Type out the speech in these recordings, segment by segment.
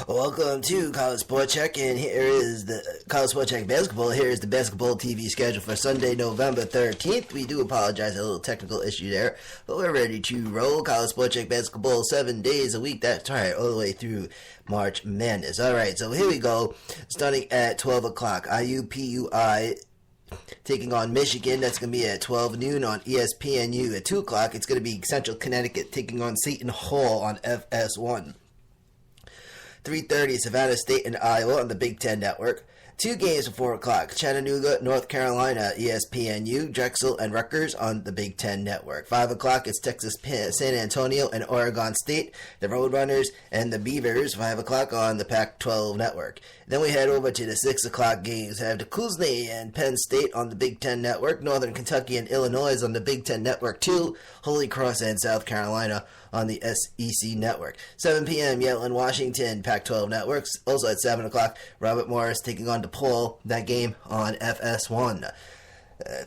Welcome to College Sport Check, and here is the College Sport Check basketball. Here is the basketball TV schedule for Sunday, November 13th. We do apologize, a little technical issue there, but we're ready to roll. College Sport Check basketball 7 days a week. That's right, all the way through March Madness. All right, so here we go. Starting at 12 o'clock, IUPUI taking on Michigan. That's going to be at 12 noon on ESPNU. At 2 o'clock, it's going to be Central Connecticut taking on Seton Hall on FS1. 3:30, Savannah State and Iowa on the Big Ten Network. 2 games at 4 o'clock, Chattanooga, North Carolina, ESPNU, Drexel, and Rutgers on the Big Ten Network. 5 o'clock, it's Texas, San Antonio, and Oregon State, the Roadrunners, and the Beavers. 5 o'clock on the Pac-12 Network. Then we head over to the 6 o'clock games. We have the Kuzny and Penn State on the Big Ten Network, Northern Kentucky and Illinois on the Big Ten Network 2, Holy Cross and South Carolina on the SEC Network. 7 p.m., Yale and Washington, Pac-12 Networks. Also at 7 o'clock, Robert Morris taking on DePaul, that game on FS1.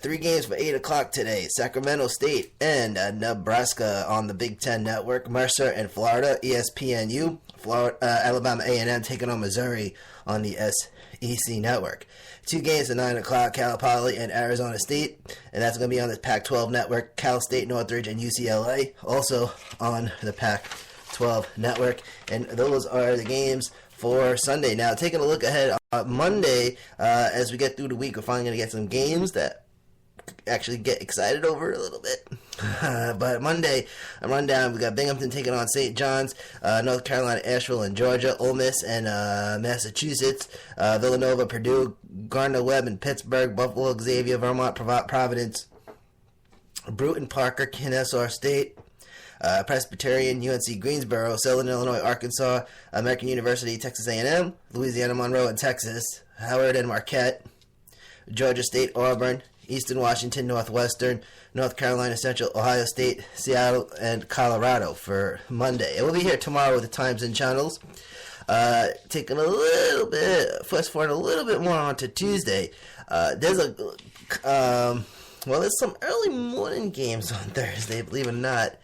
3 games for 8 o'clock today. Sacramento State and Nebraska on the Big Ten Network. Mercer and Florida, ESPNU. Alabama A&M taking on Missouri on the SEC Network. 2 games at 9 o'clock, Cal Poly and Arizona State. And that's going to be on the Pac-12 Network. Cal State, Northridge, and UCLA also on the Pac-12 Network. And those are the games for Sunday. Now, taking a look ahead on Monday, as we get through the week, we're finally going to get some games that actually get excited over a little bit. But Monday, a rundown, we got Binghamton taking on St. John's, North Carolina, Asheville, and Georgia, Ole Miss and Massachusetts, Villanova, Purdue, Gardner-Webb, and Pittsburgh, Buffalo, Xavier, Vermont, Providence, Bruton, Parker, Kennesaw State, Presbyterian, UNC Greensboro, Southern Illinois, Arkansas, American University, Texas A&M, Louisiana Monroe, and Texas, Howard and Marquette, Georgia State, Auburn, Eastern Washington, Northwestern, North Carolina Central, Ohio State, Seattle, and Colorado for Monday. And we'll be here tomorrow with the times and channels. Taking a little bit, fast forward a little bit more onto Tuesday. There's some early morning games on Thursday, believe it or not.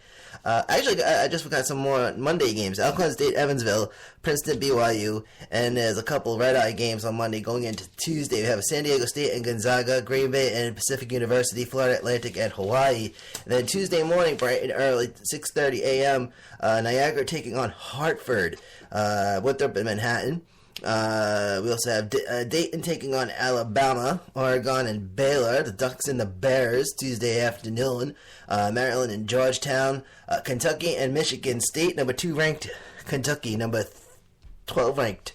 Actually, I just forgot some more Monday games. Alcorn State, Evansville, Princeton, BYU, and there's a couple red-eye games on Monday going into Tuesday. We have San Diego State and Gonzaga, Green Bay and Pacific University, Florida Atlantic, and Hawaii. And then Tuesday morning, bright and early, 6:30 a.m., Niagara taking on Hartford, Winthrop and Manhattan. We also have Dayton taking on Alabama, Oregon and Baylor, the Ducks and the Bears Tuesday afternoon, Maryland and Georgetown, Kentucky and Michigan State, number 2 ranked Kentucky, number 12 ranked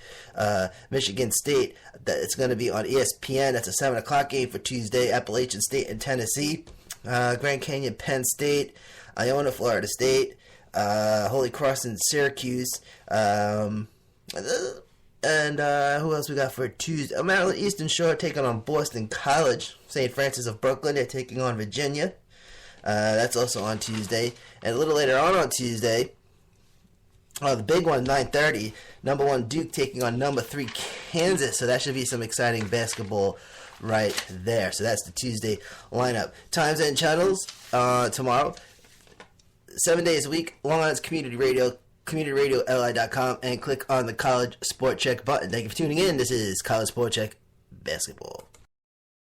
Michigan State. It's going to be on ESPN. That's a 7 o'clock game for Tuesday. Appalachian State and Tennessee, Grand Canyon, Penn State, Iona, Florida State, Holy Cross and Syracuse, and who else we got for Tuesday? Maryland Eastern Shore taking on Boston College. St. Francis of Brooklyn, they're taking on Virginia. That's also on Tuesday. And a little later on Tuesday, the big one, 9:30, number 1 Duke taking on number 3 Kansas. So that should be some exciting basketball right there. So that's the Tuesday lineup. Times and channels tomorrow. 7 days a week, Long Island's Community Radio, communityradioli.com, and click on the College Sport Check button. Thank you for tuning in. This is College Sport Check Basketball.